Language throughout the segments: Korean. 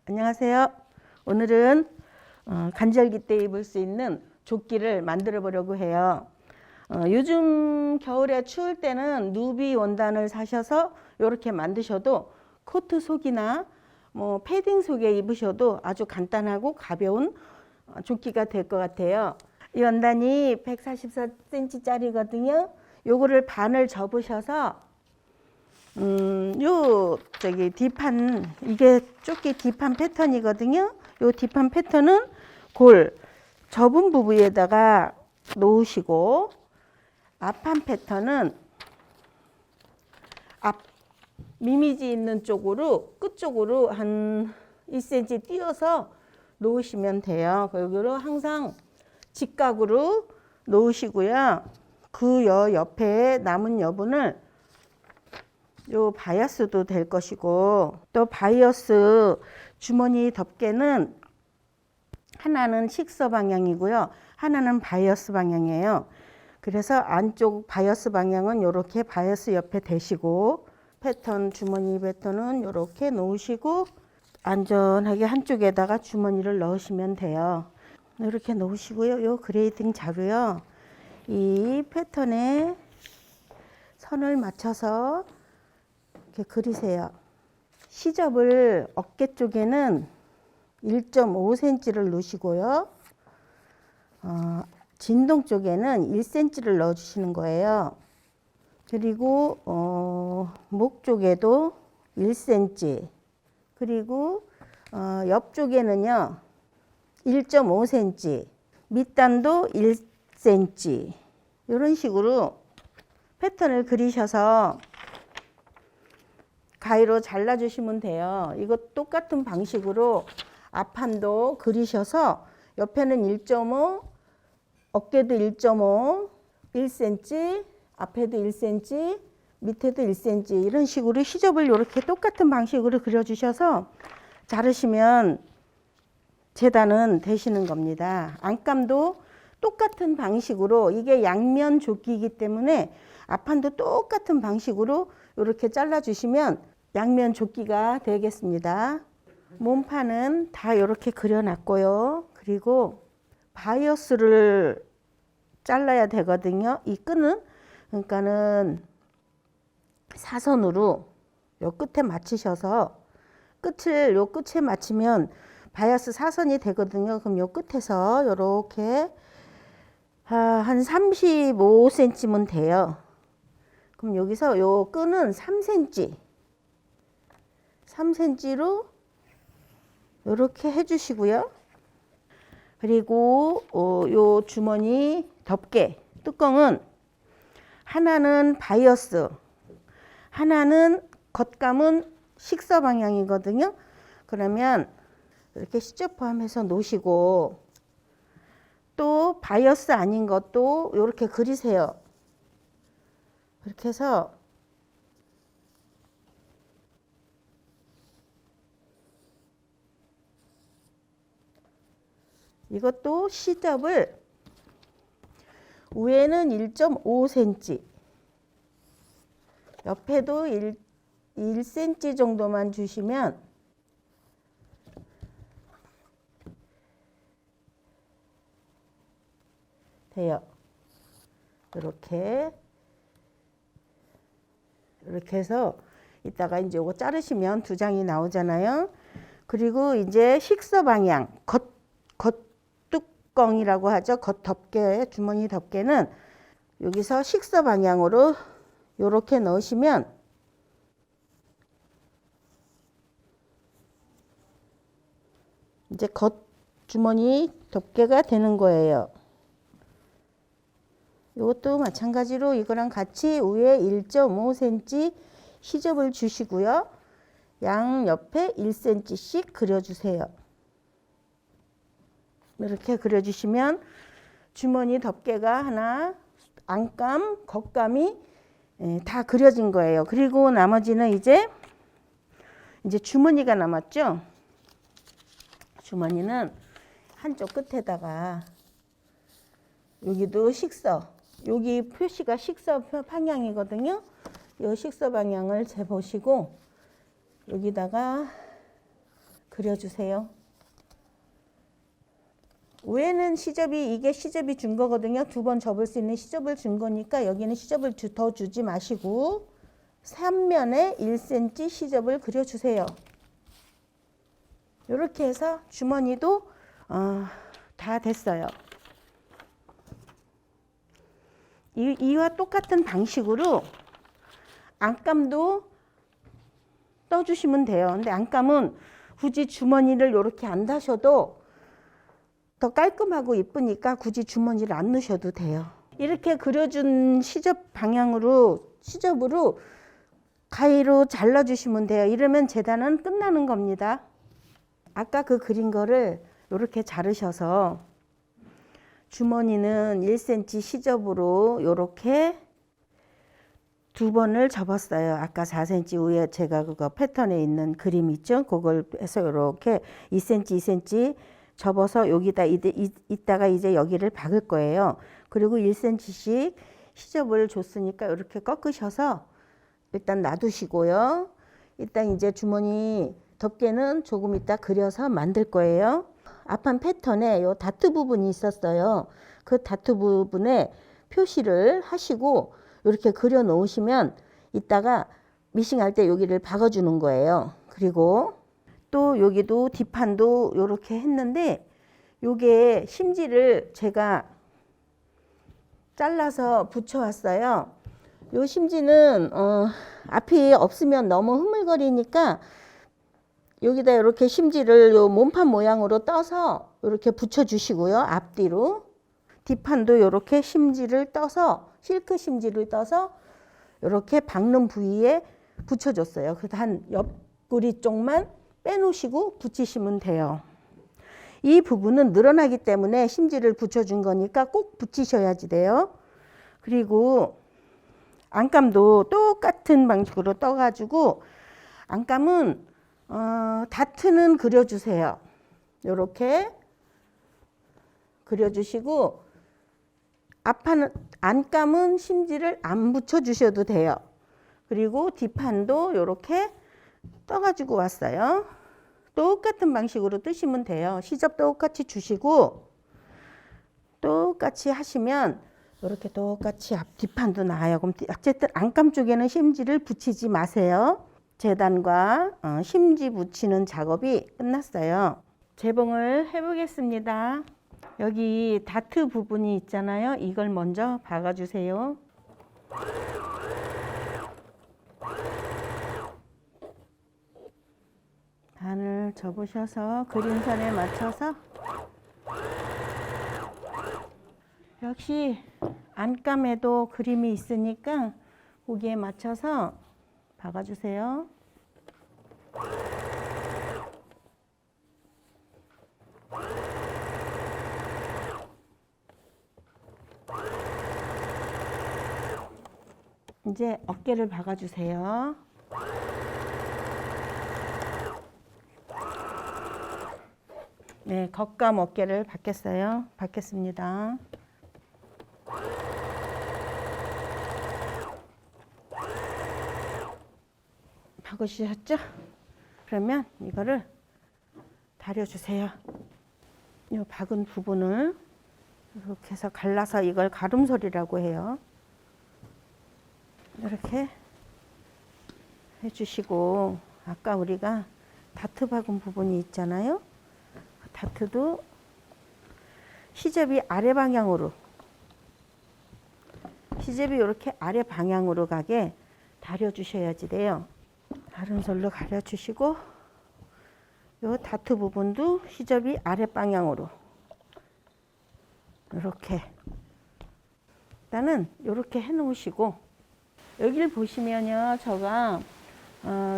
안녕하세요. 오늘은 간절기 때 입을 수 있는 조끼를 만들어 보려고 해요. 요즘 겨울에 추울 때는 누비 원단을 사셔서 이렇게 만드셔도 코트 속이나 뭐 패딩 속에 입으셔도 아주 간단하고 가벼운 조끼가 될 것 같아요. 이 원단이 144cm 짜리거든요. 요거를 반을 접으셔서 뒷판, 이게 조끼 뒷판 패턴이거든요. 요 뒷판 패턴은 접은 부분에다가 놓으시고, 앞판 패턴은 앞 미미지 있는 쪽으로, 끝쪽으로 한 1cm 띄어서 놓으시면 돼요. 여기로 항상 직각으로 놓으시고요. 그 옆에 남은 여분을 요 바이어스도 될 것이고, 또 바이어스 주머니 덮개는 하나는 식서 방향이고요, 하나는 바이어스 방향이에요. 그래서 안쪽 바이어스 방향은 이렇게 바이어스 옆에 대시고, 패턴 주머니 패턴은 이렇게 놓으시고 안전하게 한쪽에다가 주머니를 넣으시면 돼요. 이렇게 놓으시고요. 요 그레이딩 자루요, 이 패턴에 선을 맞춰서 이렇게 그리세요. 시접을 어깨 쪽에는 1.5cm를 넣으시고요. 진동 쪽에는 1cm를 넣어주시는 거예요. 그리고 목 쪽에도 1cm, 그리고 옆쪽에는요 1.5cm, 밑단도 1cm, 이런 식으로 패턴을 그리셔서 가위로 잘라주시면 돼요. 이거 똑같은 방식으로 앞판도 그리셔서 옆에는 1.5, 어깨도 1.5, 1cm, 앞에도 1cm, 밑에도 1cm, 이런 식으로 시접을 이렇게 똑같은 방식으로 그려주셔서 자르시면 재단은 되시는 겁니다. 안감도 똑같은 방식으로, 이게 양면 조끼이기 때문에 앞판도 똑같은 방식으로 이렇게 잘라주시면 양면 조끼가 되겠습니다. 몸판은 다 이렇게 그려놨고요. 그리고 바이어스를 잘라야 되거든요. 이 끈은, 그러니까는 사선으로 요 끝에 맞추셔서 요 끝에 맞추면 바이어스 사선이 되거든요. 그럼 요 끝에서 이렇게 한 35cm면 돼요. 그럼 여기서 요 끈은 3cm로 이렇게 해주시고요. 그리고 요 주머니 덮개 뚜껑은 하나는 바이어스, 하나는 겉감은 식서 방향이거든요. 그러면 이렇게 시접 포함해서 놓으시고, 또 바이어스 아닌 것도 이렇게 그리세요. 그렇게 해서 이것도 시접을 위에는 1.5cm, 옆에도 1cm 정도만 주시면 돼요. 이렇게 해서 이따가 이제 이거 자르시면 두 장이 나오잖아요. 그리고 이제 식서 방향, 겉 뚜껑이라고 하죠. 겉 덮개, 주머니 덮개는 여기서 식서 방향으로 이렇게 넣으시면 이제 겉 주머니 덮개가 되는 거예요. 이것도 마찬가지로 이거랑 같이 위에 1.5cm 시접을 주시고요. 양 옆에 1cm씩 그려주세요. 이렇게 그려주시면 주머니 덮개가 하나, 안감, 겉감이 다 그려진 거예요. 그리고 나머지는 이제 주머니가 남았죠. 주머니는 한쪽 끝에다가, 여기도 식서, 여기 표시가 식서 방향이거든요. 이 식서 방향을 재보시고 여기다가 그려주세요. 위에는 시접이 이게 시접이 준 거거든요. 두 번 접을 수 있는 시접을 준 거니까 여기는 시접을 더 주지 마시고 3면에 1cm 시접을 그려주세요. 이렇게 해서 주머니도 다 됐어요. 이와 똑같은 방식으로 안감도 떠주시면 돼요. 근데 안감은 굳이 주머니를 이렇게 안 다셔도 더 깔끔하고 이쁘니까 굳이 주머니를 안 넣으셔도 돼요. 이렇게 그려준 시접으로 가위로 잘라주시면 돼요. 이러면 재단은 끝나는 겁니다. 아까 그 그린 거를 이렇게 자르셔서 주머니는 1cm 시접으로 이렇게 두 번을 접었어요. 아까 4cm 위에 제가 그거 패턴에 있는 그림 있죠? 그걸 해서 이렇게 2cm, 2cm 접어서 여기다 이따가 이제 여기를 박을 거예요. 그리고 1cm씩 시접을 줬으니까 이렇게 꺾으셔서 일단 놔두시고요. 일단 이제 주머니 덮개는 조금 이따 그려서 만들 거예요. 앞판 패턴에 요 다트 부분이 있었어요. 그 다트 부분에 표시를 하시고 이렇게 그려 놓으시면 이따가 미싱할 때 여기를 박아주는 거예요. 그리고 또 여기도 뒷판도 이렇게 했는데 요게 심지를 제가 잘라서 붙여 왔어요. 요 심지는 앞이 없으면 너무 흐물거리니까 여기다 이렇게 심지를 요 몸판 모양으로 떠서 이렇게 붙여 주시고요. 앞뒤로 뒷판도 이렇게 심지를 떠서 실크 심지를 떠서 이렇게 박는 부위에 붙여 줬어요. 그래서 한 옆구리 쪽만 빼놓으시고 붙이시면 돼요. 이 부분은 늘어나기 때문에 심지를 붙여준 거니까 꼭 붙이셔야지 돼요. 그리고 안감도 똑같은 방식으로 떠가지고 안감은 다트는 그려주세요. 이렇게 그려주시고 앞판 안감은 심지를 안 붙여주셔도 돼요. 그리고 뒷판도 이렇게 떠가지고 왔어요. 똑같은 방식으로 뜨시면 돼요. 시접 똑같이 주시고 똑같이 하시면 이렇게 똑같이 앞 뒷판도 나와요. 그럼 어쨌든 안감 쪽에는 심지를 붙이지 마세요. 재단과 심지 붙이는 작업이 끝났어요. 재봉을 해보겠습니다. 여기 다트 부분이 있잖아요. 이걸 먼저 박아주세요. 반을 접으셔서 그린 선에 맞춰서 역시 안감에도 그림이 있으니까 거기에 맞춰서 박아주세요. 이제 어깨를 박아주세요. 네, 겉감 어깨를 박겠습니다. 박으셨죠? 그러면 이거를 다려주세요. 이 박은 부분을 이렇게 해서 갈라서 이걸 가름소리라고 해요. 이렇게 해주시고 아까 우리가 다트 박은 부분이 있잖아요. 다트도 시접이 아래 방향으로 시접이 이렇게 아래 방향으로 가게 다려주셔야지 돼요. 다른 솔로 가려주시고 요 다트 부분도 시접이 아래 방향으로 이렇게 일단은 이렇게 해 놓으시고 여기를 보시면요. 제가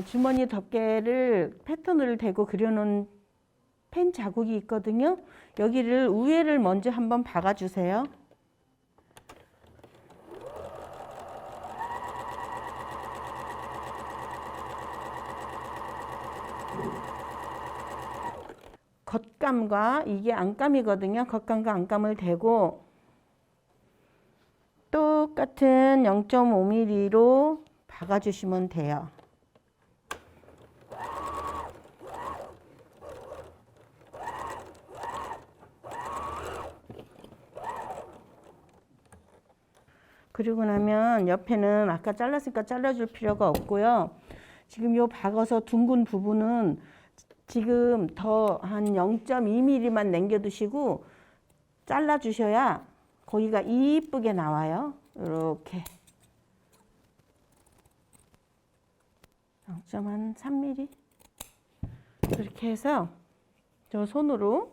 주머니 덮개를 패턴을 대고 그려놓은 펜 자국이 있거든요. 여기를 우회를 먼저 한번 박아주세요. 겉감과 이게 안감이거든요. 겉감과 안감을 대고 똑같은 0.5mm로 박아주시면 돼요. 그리고 나면 옆에는 아까 잘랐으니까 잘라줄 필요가 없고요. 지금 요 박아서 둥근 부분은 지금 더 한 0.2mm만 남겨두시고 잘라주셔야 거기가 이쁘게 나와요. 이렇게 0.3mm 이렇게 해서 저 손으로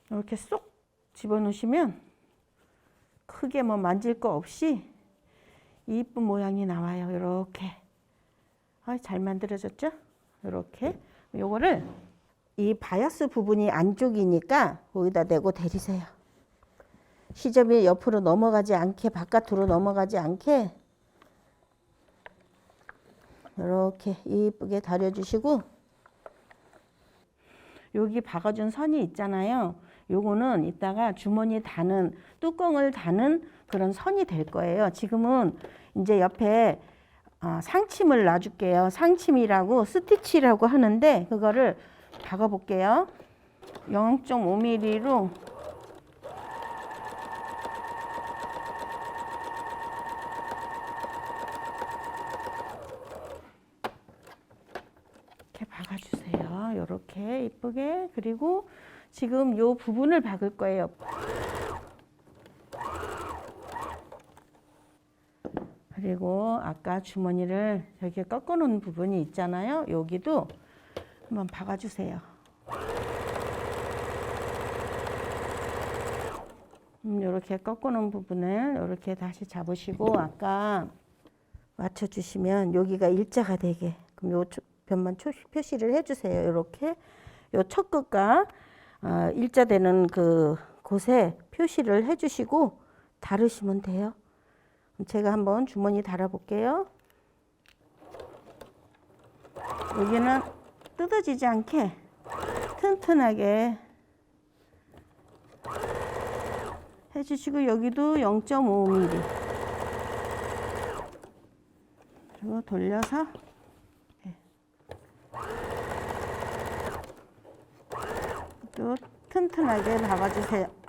이렇게 쏙 집어넣으시면 크게 뭐 만질 거 없이 이쁜 모양이 나와요. 이렇게 잘 만들어졌죠? 이렇게 요거를 이 바이어스 부분이 안쪽이니까 거기다 대고 데리세요. 시접이 옆으로 넘어가지 않게, 바깥으로 넘어가지 않게 이렇게 이쁘게 다려주시고, 여기 박아준 선이 있잖아요. 요거는 이따가 주머니 다는, 뚜껑을 다는 그런 선이 될 거예요. 지금은 이제 옆에 상침을 놔줄게요. 상침이라고 스티치라고 하는데 그거를 박아 볼게요. 0.5mm로 이렇게 박아주세요. 이렇게 이쁘게. 그리고 지금 요 부분을 박을 거예요. 그리고 아까 주머니를 이렇게 꺾어 놓은 부분이 있잖아요. 여기도 한번 박아주세요. 이렇게 꺾어 놓은 부분을 이렇게 다시 잡으시고 아까 맞춰주시면 여기가 일자가 되게, 그럼 요 변만 표시를 해주세요. 이렇게 요 첫 끝과 일자 되는 그 곳에 표시를 해주시고 다르시면 돼요. 제가 한번 주머니 달아 볼게요. 여기는 뜯어지지 않게 튼튼하게 해주시고, 여기도 0.5mm 그리고 돌려서 또 튼튼하게 박아주세요.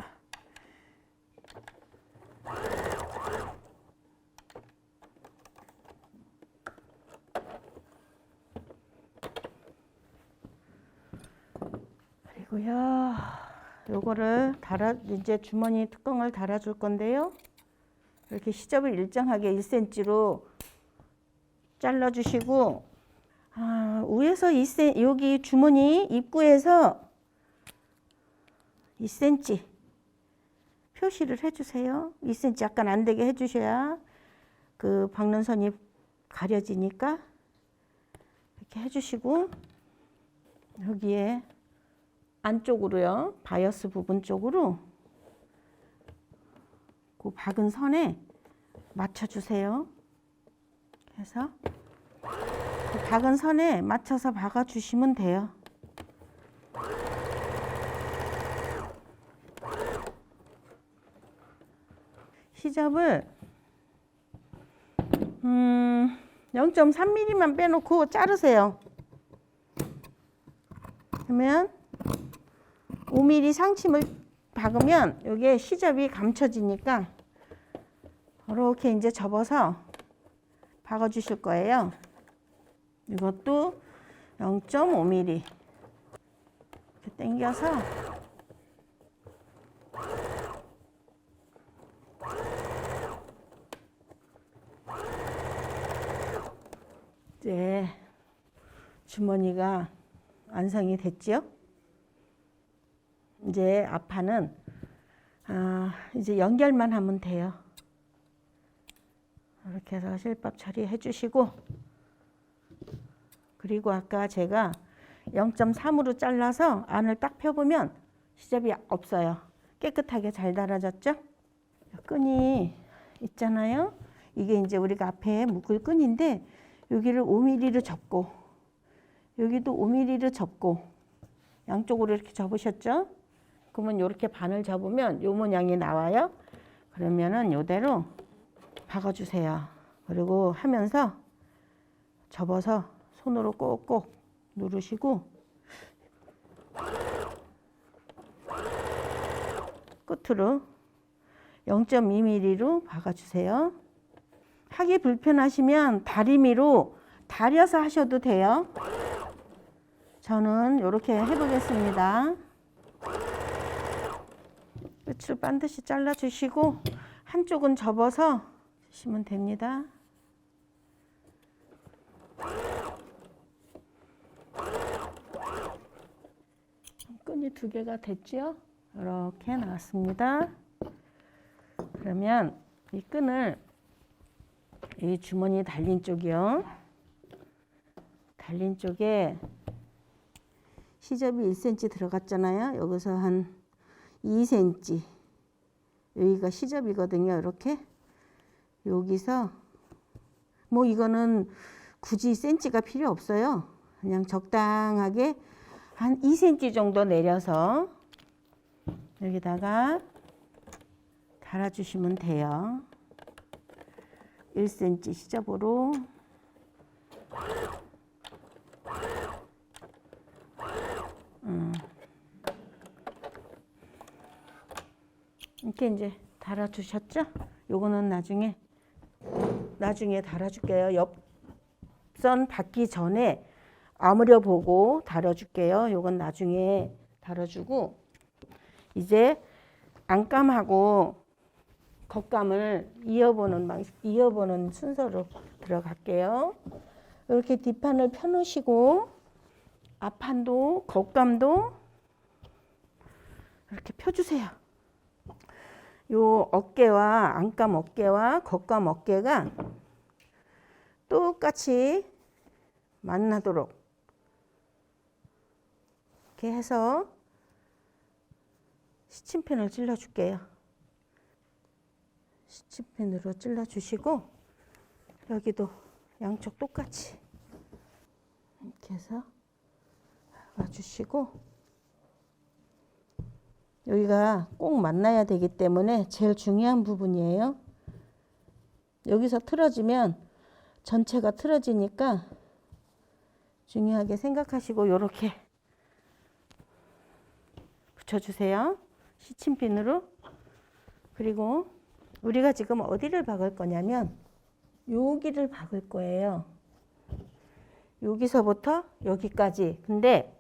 그리고요, 요거를 이제 주머니 뚜껑을 달아줄 건데요. 이렇게 시접을 일정하게 1cm로 잘라주시고, 위에서 2cm, 여기 주머니 입구에서 2cm 표시를 해주세요. 2cm 약간 안 되게 해주셔야 그 박는 선이 가려지니까 이렇게 해주시고, 여기에 안쪽으로요, 바이어스 부분 쪽으로 그 박은 선에 맞춰주세요. 그래서 그 박은 선에 맞춰서 박아주시면 돼요. 시접을 0.3mm만 빼놓고 자르세요. 그러면 5mm 상침을 박으면 여기에 시접이 감춰지니까 이렇게 이제 접어서 박아 주실 거예요. 이것도 0.5mm 이렇게 당겨서 이제 주머니가 완성이 됐죠. 이제 앞판은 이제 연결만 하면 돼요. 이렇게 해서 실밥 처리해 주시고, 그리고 아까 제가 0.3으로 잘라서 안을 딱 펴보면 시접이 없어요. 깨끗하게 잘 달아졌죠? 끈이 있잖아요. 이게 이제 우리가 앞에 묶을 끈인데 여기를 5mm로 접고 여기도 5mm로 접고 양쪽으로 이렇게 접으셨죠? 그러면 이렇게 반을 접으면 요 모양이 나와요. 그러면은 요대로 박아주세요. 그리고 하면서 접어서 손으로 꼭꼭 누르시고 끝으로 0.2mm로 박아주세요. 하기 불편하시면 다리미로 다려서 하셔도 돼요. 저는 이렇게 해보겠습니다. 끝을 반드시 잘라주시고 한쪽은 접어서 주시면 됩니다. 끈이 2개가 됐죠? 이렇게 나왔습니다. 그러면 이 끈을 이 주머니 달린 쪽이요. 달린 쪽에 시접이 1cm 들어갔잖아요. 여기서 한 2cm. 여기가 시접이거든요. 이렇게. 여기서 뭐 이거는 굳이 cm가 필요 없어요. 그냥 적당하게 한 2cm 정도 내려서 여기다가 달아주시면 돼요. 1cm 시접으로. 이렇게 이제 달아주셨죠? 요거는 나중에 달아줄게요. 옆선 받기 전에 아무려 보고 달아줄게요. 요건 나중에 달아주고, 이제 안감하고 겉감을 이어보는 순서로 들어갈게요. 이렇게 뒷판을 펴놓으시고 앞판도 겉감도 이렇게 펴주세요. 요 어깨와 안감 어깨와 겉감 어깨가 똑같이 만나도록 이렇게 해서 시침펜을 찔러 줄게요. 시침펜으로 찔러 주시고 여기도 양쪽 똑같이 이렇게 해서 박아주시고, 여기가 꼭 만나야 되기 때문에 제일 중요한 부분이에요. 여기서 틀어지면 전체가 틀어지니까 중요하게 생각하시고 이렇게 붙여주세요. 시침핀으로. 그리고 우리가 지금 어디를 박을 거냐면 여기를 박을 거예요. 여기서부터 여기까지. 근데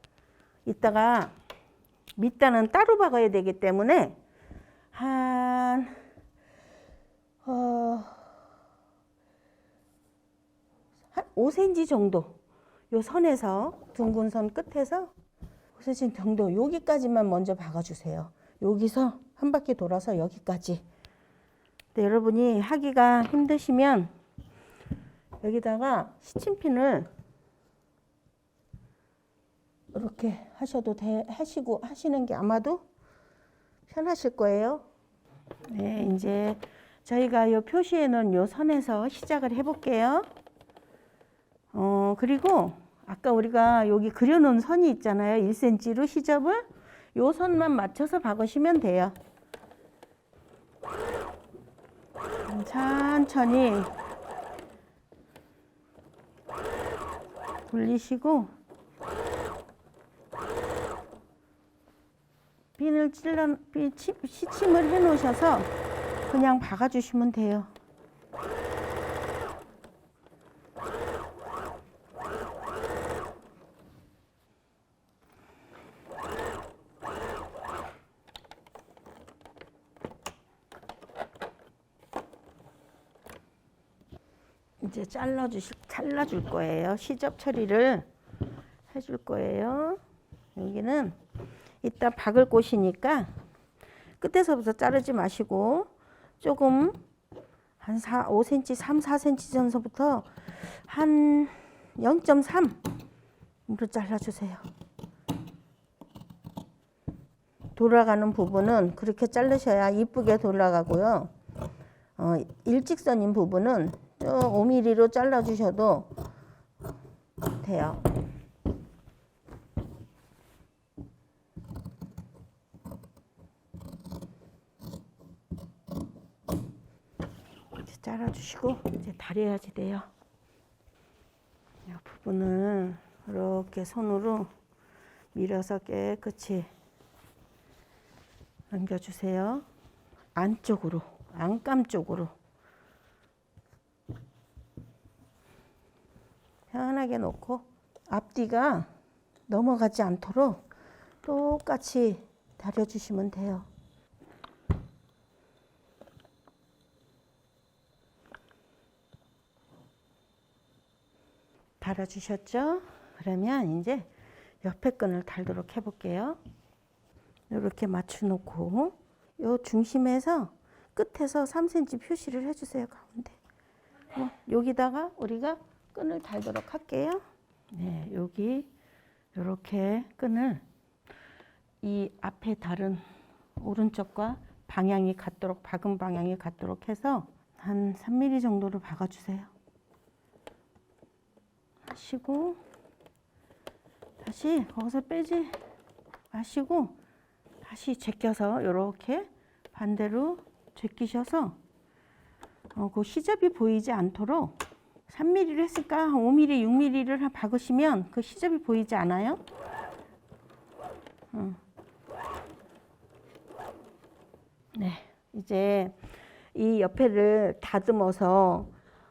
이따가 밑단은 따로 박아야 되기 때문에 한 5cm 정도, 요 선에서 둥근 선 끝에서 5cm 정도 여기까지만 먼저 박아주세요. 여기서 한 바퀴 돌아서 여기까지. 네, 여러분이 하기가 힘드시면 여기다가 시침핀을 이렇게 하셔도 하시는 게 아마도 편하실 거예요. 네, 이제 저희가 요 표시해 놓은 요 선에서 시작을 해 볼게요. 그리고 아까 우리가 여기 그려 놓은 선이 있잖아요. 1cm로 시접을 요 선만 맞춰서 박으시면 돼요. 천천히 돌리시고 시침을 해 놓으셔서 그냥 박아 주시면 돼요. 이제 잘라줄 거예요. 시접 처리를 해줄 거예요. 여기는 이따 박을 곳이니까 끝에서부터 자르지 마시고 조금 한 5cm, 3, 4cm 정도부터 한 0.3으로 잘라주세요. 돌아가는 부분은 그렇게 자르셔야 이쁘게 돌아가고요. 일직선인 부분은 5mm로 잘라주셔도 돼요. 잘라주시고 이제 다려야지 돼요. 이 부분을 이렇게 손으로 밀어서 깨끗이 넘겨주세요. 안쪽으로, 안감 쪽으로. 편하게 놓고 앞뒤가 넘어가지 않도록 똑같이 다려주시면 돼요. 달아주셨죠? 그러면 이제 옆에 끈을 달도록 해볼게요. 이렇게 맞춰놓고 요 중심에서 끝에서 3cm 표시를 해주세요. 가운데. 여기다가 우리가 끈을 달도록 할게요. 네, 여기 이렇게 끈을 이 앞에 다른 오른쪽과 방향이 같도록, 박은 방향이 같도록 해서 한 3mm 정도를 박아주세요. 하시고 다시 거기서 빼지 마시고 다시 제껴서 이렇게 반대로 제끼셔서 그 시접이 보이지 않도록 3mm를 했을까 5mm, 6mm를 박으시면 그 시접이 보이지 않아요? 네, 이제 이 옆에를 다듬어서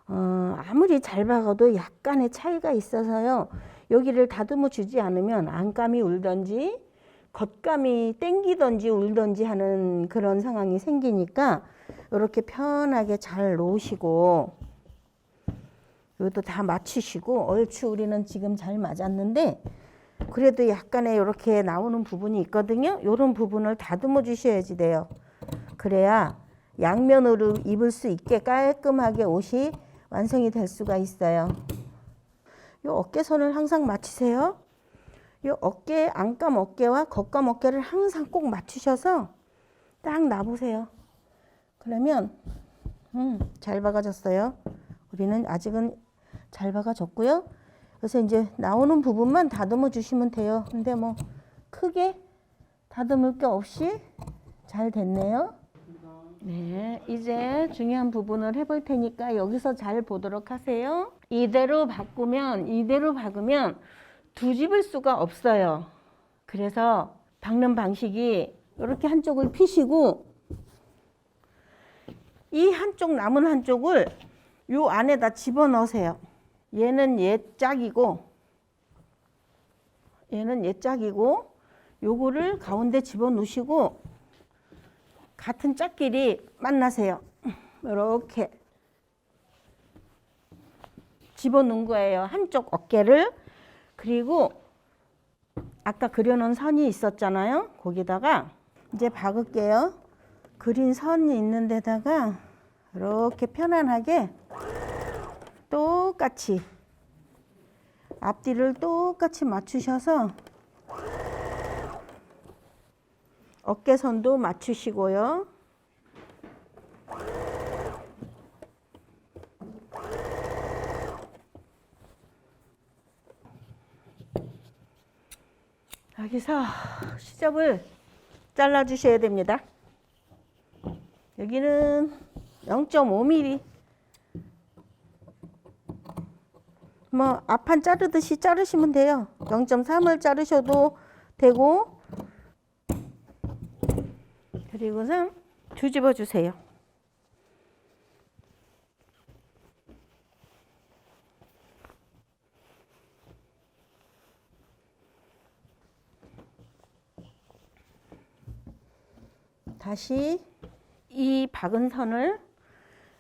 아무리 잘 박아도 약간의 차이가 있어서요. 여기를 다듬어 주지 않으면 안감이 울던지 겉감이 땡기던지 울던지 하는 그런 상황이 생기니까 이렇게 편하게 잘 놓으시고 이것도 다 맞추시고 얼추 우리는 지금 잘 맞았는데 그래도 약간의 이렇게 나오는 부분이 있거든요. 이런 부분을 다듬어 주셔야지 돼요. 그래야 양면으로 입을 수 있게 깔끔하게 옷이 완성이 될 수가 있어요. 이 어깨선을 항상 맞추세요. 이 어깨, 안감 어깨와 겉감 어깨를 항상 꼭 맞추셔서 딱 놔보세요. 그러면 잘 박아졌어요. 우리는 아직은 잘 박아졌고요. 그래서 이제 나오는 부분만 다듬어 주시면 돼요. 근데 뭐 크게 다듬을 게 없이 잘 됐네요. 네, 이제 중요한 부분을 해볼 테니까 여기서 잘 보도록 하세요. 이대로 박으면 뒤집을 수가 없어요. 그래서 박는 방식이 이렇게 한쪽을 피시고 이 한쪽 남은 한쪽을 요 안에다 집어넣으세요. 얘는 짝이고 얘는 짝이고 요거를 가운데 집어넣으시고 같은 짝끼리 만나세요. 이렇게 집어넣은 거예요. 한쪽 어깨를. 그리고 아까 그려놓은 선이 있었잖아요. 거기다가 이제 박을게요. 그린 선이 있는 데다가 이렇게 편안하게 똑같이 앞뒤를 똑같이 맞추셔서 어깨선도 맞추시고요. 여기서 시접을 잘라 주셔야 됩니다. 여기는 0.5mm 뭐 앞판 자르듯이 자르시면 돼요. 0.3을 자르셔도 되고 그리고는 뒤집어 주세요. 다시 이 박은 선을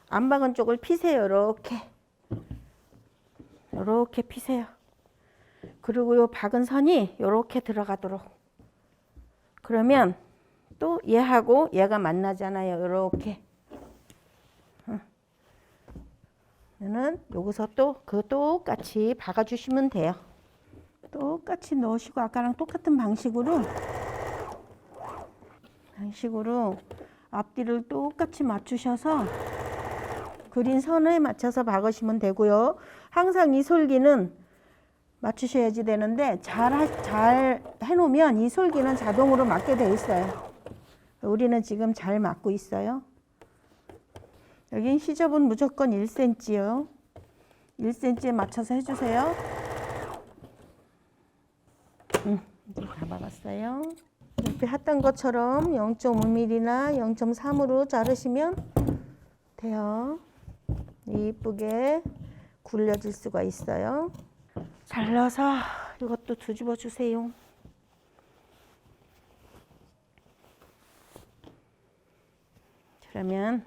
안 박은 쪽을 피세요. 이렇게 피세요. 그리고 요 박은 선이 이렇게 들어가도록. 그러면 또 얘하고 얘가 만나잖아요. 이렇게. 얘는 여기서 또 똑같이 박아주시면 돼요. 똑같이 넣으시고 아까랑 똑같은 방식으로 앞뒤를 똑같이 맞추셔서 그린 선에 맞춰서 박으시면 되고요. 항상 이 솔기는 맞추셔야지 되는데 잘 해놓으면 이 솔기는 자동으로 맞게 돼 있어요. 우리는 지금 잘 맞고 있어요. 여긴 시접은 무조건 1cm요. 1cm에 맞춰서 해주세요. 이제 다 박았어요. 이렇게 했던 것처럼 0.5mm나 0.3으로 자르시면 돼요. 이쁘게 굴려질 수가 있어요. 잘라서 이것도 뒤집어 주세요. 그러면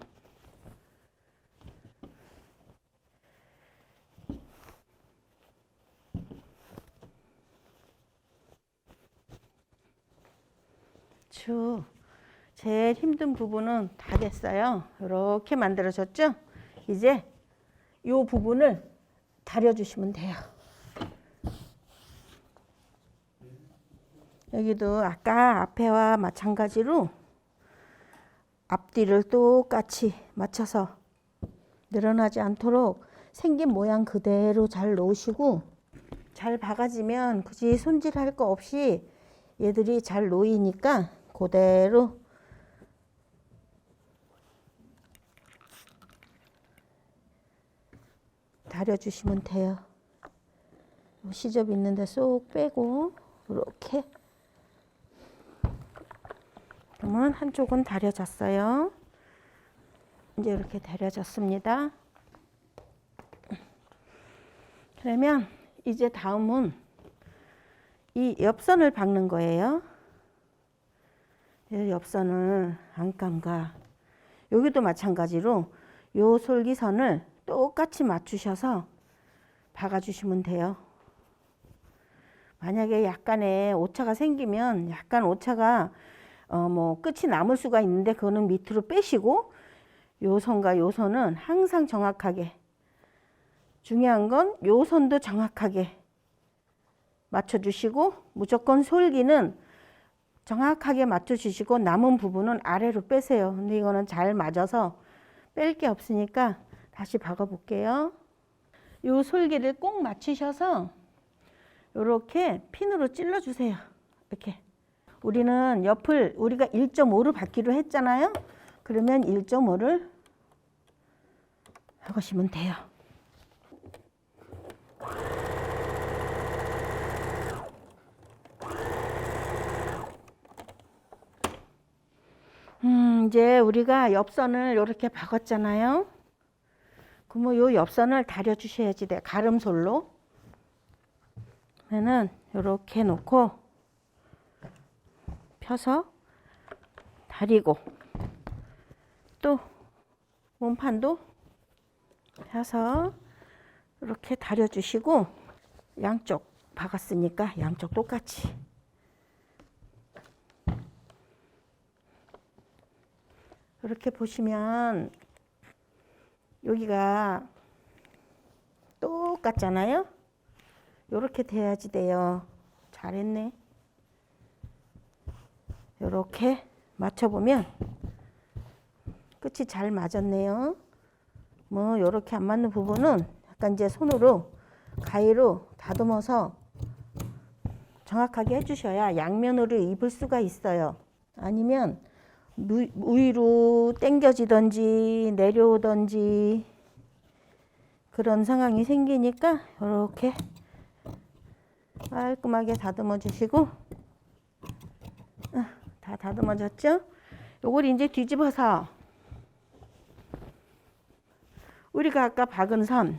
제일 힘든 부분은 다 됐어요. 이렇게 만들어졌죠? 이제 이 부분을 다려주시면 돼요. 여기도 아까 앞에와 마찬가지로 앞뒤를 똑같이 맞춰서 늘어나지 않도록 생긴 모양 그대로 잘 놓으시고, 잘 박아지면 굳이 손질할 거 없이 얘들이 잘 놓이니까 그대로 다려주시면 돼요. 시접 있는데 쏙 빼고 이렇게. 그러면 한쪽은 다려졌어요. 이제 이렇게 다려졌습니다. 그러면 이제 다음은 이 옆선을 박는 거예요. 이 옆선을 안감과 여기도 마찬가지로 요 솔기선을 똑같이 맞추셔서 박아주시면 돼요. 만약에 약간의 오차가 생기면 약간 오차가 뭐 끝이 남을 수가 있는데 그거는 밑으로 빼시고, 요 선과 요 선은 항상 정확하게, 중요한 건 요 선도 정확하게 맞춰주시고, 무조건 솔기는 정확하게 맞춰주시고 남은 부분은 아래로 빼세요. 근데 이거는 잘 맞아서 뺄 게 없으니까 다시 박아 볼게요. 요 솔기를 꼭 맞추셔서 이렇게 핀으로 찔러 주세요. 이렇게. 우리는 옆을 우리가 1.5를 받기로 했잖아요. 그러면 1.5를 박으시면 돼요. 이제 우리가 옆선을 이렇게 박았잖아요. 그러면 요 옆선을 다려 주셔야지 돼요. 가름솔로. 그러면은 이렇게 놓고 펴서 다리고, 또 몸판도 펴서 이렇게 다려 주시고, 양쪽 박았으니까 양쪽 똑같이 이렇게 보시면 여기가 똑같잖아요. 이렇게 돼야지 돼요. 잘했네. 이렇게 맞춰보면 끝이 잘 맞았네요. 뭐 이렇게 안 맞는 부분은 약간 이제 손으로 가위로 다듬어서 정확하게 해주셔야 양면으로 입을 수가 있어요. 아니면 위로 당겨지던지 내려오던지 그런 상황이 생기니까 이렇게 깔끔하게 다듬어 주시고, 다 다듬어졌죠? 요걸 이제 뒤집어서 우리가 아까 박은 선,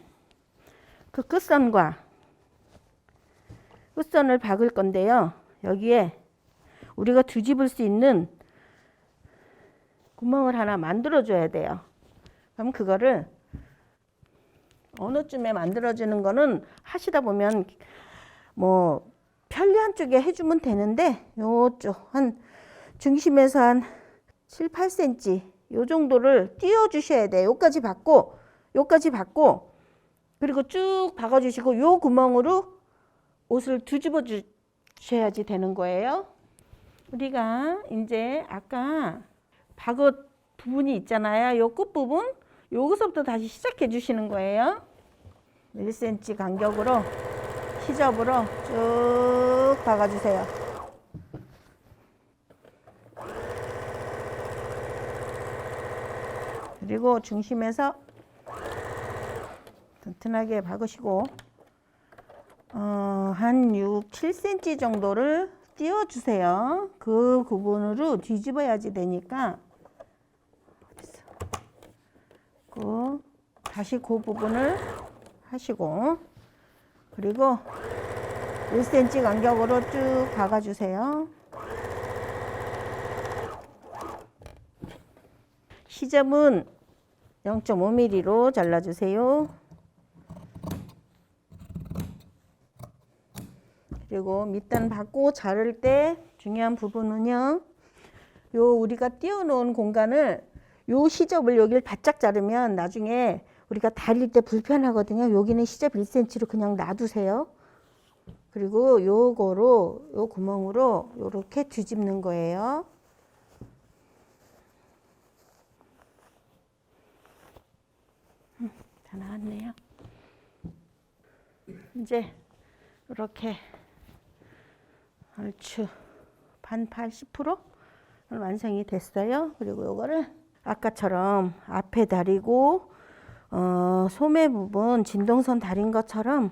그 끝선과 끝선을 박을 건데요. 여기에 우리가 뒤집을 수 있는 구멍을 하나 만들어 줘야 돼요. 그럼 그거를 어느 쯤에 만들어 주는 거는 하시다 보면 뭐 편리한 쪽에 해주면 되는데, 요쪽 한 중심에서 한 7, 8cm 요 정도를 띄워 주셔야 돼요. 요까지 받고, 요까지 받고, 그리고 쭉 박아 주시고 요 구멍으로 옷을 뒤집어 주셔야지 되는 거예요. 우리가 이제 아까 박은 부분이 있잖아요. 요 끝부분, 여기서부터 다시 시작해 주시는 거예요. 1cm 간격으로 시접으로 쭉 박아주세요. 그리고 중심에서 튼튼하게 박으시고 한 6, 7cm 정도를 띄워주세요. 그 부분으로 뒤집어야지 되니까 다시 그 부분을 하시고, 그리고 1cm 간격으로 쭉 박아주세요. 시접은 0.5mm로 잘라주세요. 그리고 밑단 받고 자를 때 중요한 부분은요, 요 우리가 띄워놓은 공간을 요 시접을 여기를 바짝 자르면 나중에 우리가 다릴 때 불편하거든요. 여기는 시접 1cm로 그냥 놔두세요. 그리고 요거로 요 구멍으로 요렇게 뒤집는 거예요. 다 나왔네요. 이제 이렇게 얼추 반 80% 완성이 됐어요. 그리고 요거를 아까처럼 앞에 다리고 소매 부분 진동선 다린 것처럼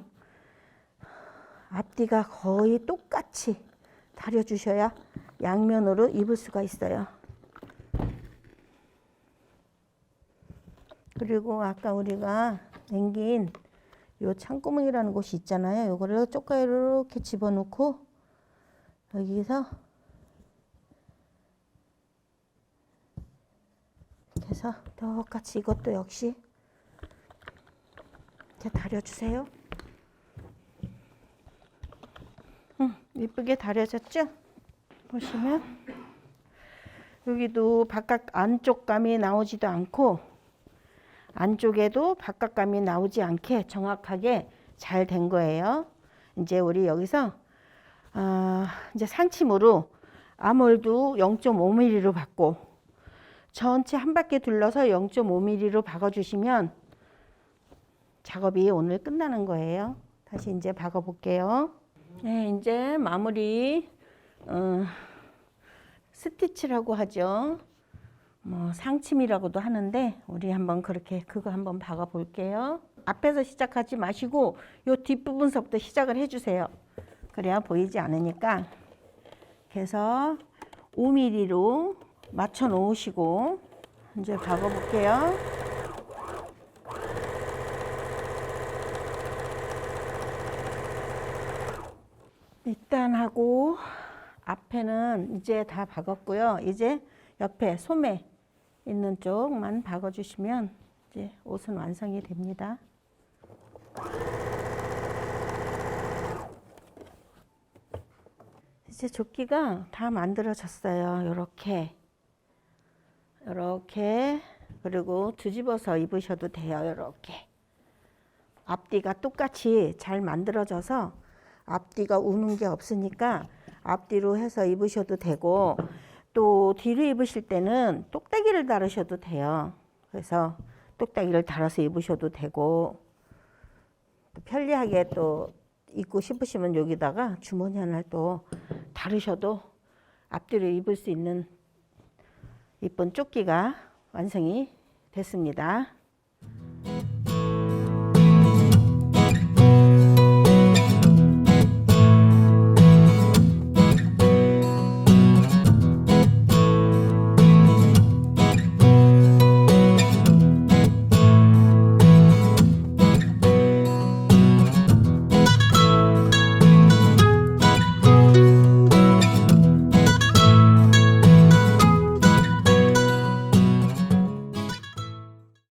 앞뒤가 거의 똑같이 다려주셔야 양면으로 입을 수가 있어요. 그리고 아까 우리가 남긴 요 창구멍이라는 곳이 있잖아요. 요거를 쪽가위로 이렇게 집어넣고 여기서 이렇게 해서 똑같이 이것도 역시 이렇게 다려주세요. 이쁘게 다려졌죠? 보시면 여기도 바깥 안쪽 감이 나오지도 않고 안쪽에도 바깥감이 나오지 않게 정확하게 잘 된 거예요. 이제 우리 여기서 이제 상침으로 아몰도 0.5mm로 받고 전체 한 바퀴 둘러서 0.5mm로 박아주시면 작업이 오늘 끝나는 거예요. 다시 이제 박아 볼게요. 네, 이제 마무리 스티치라고 하죠. 뭐 상침이라고도 하는데 우리 한번 그렇게 그거 한번 박아 볼게요. 앞에서 시작하지 마시고 요 뒷부분서부터 시작을 해주세요. 그래야 보이지 않으니까. 그래서 5mm로 맞춰 놓으시고 이제 박아 볼게요. 밑단하고 앞에는 이제 다 박았고요. 이제 옆에 소매 있는 쪽만 박아주시면 이제 옷은 완성이 됩니다. 이제 조끼가 다 만들어졌어요. 이렇게 그리고 뒤집어서 입으셔도 돼요. 이렇게 앞뒤가 똑같이 잘 만들어져서 앞뒤가 우는 게 없으니까 앞뒤로 해서 입으셔도 되고 또 뒤로 입으실 때는 똑딱이를 달으셔도 돼요. 그래서 똑딱이를 달아서 입으셔도 되고 또 편리하게 또 입고 싶으시면 여기다가 주머니 하나를 또 달으셔도 앞뒤로 입을 수 있는 이쁜 조끼가 완성이 됐습니다.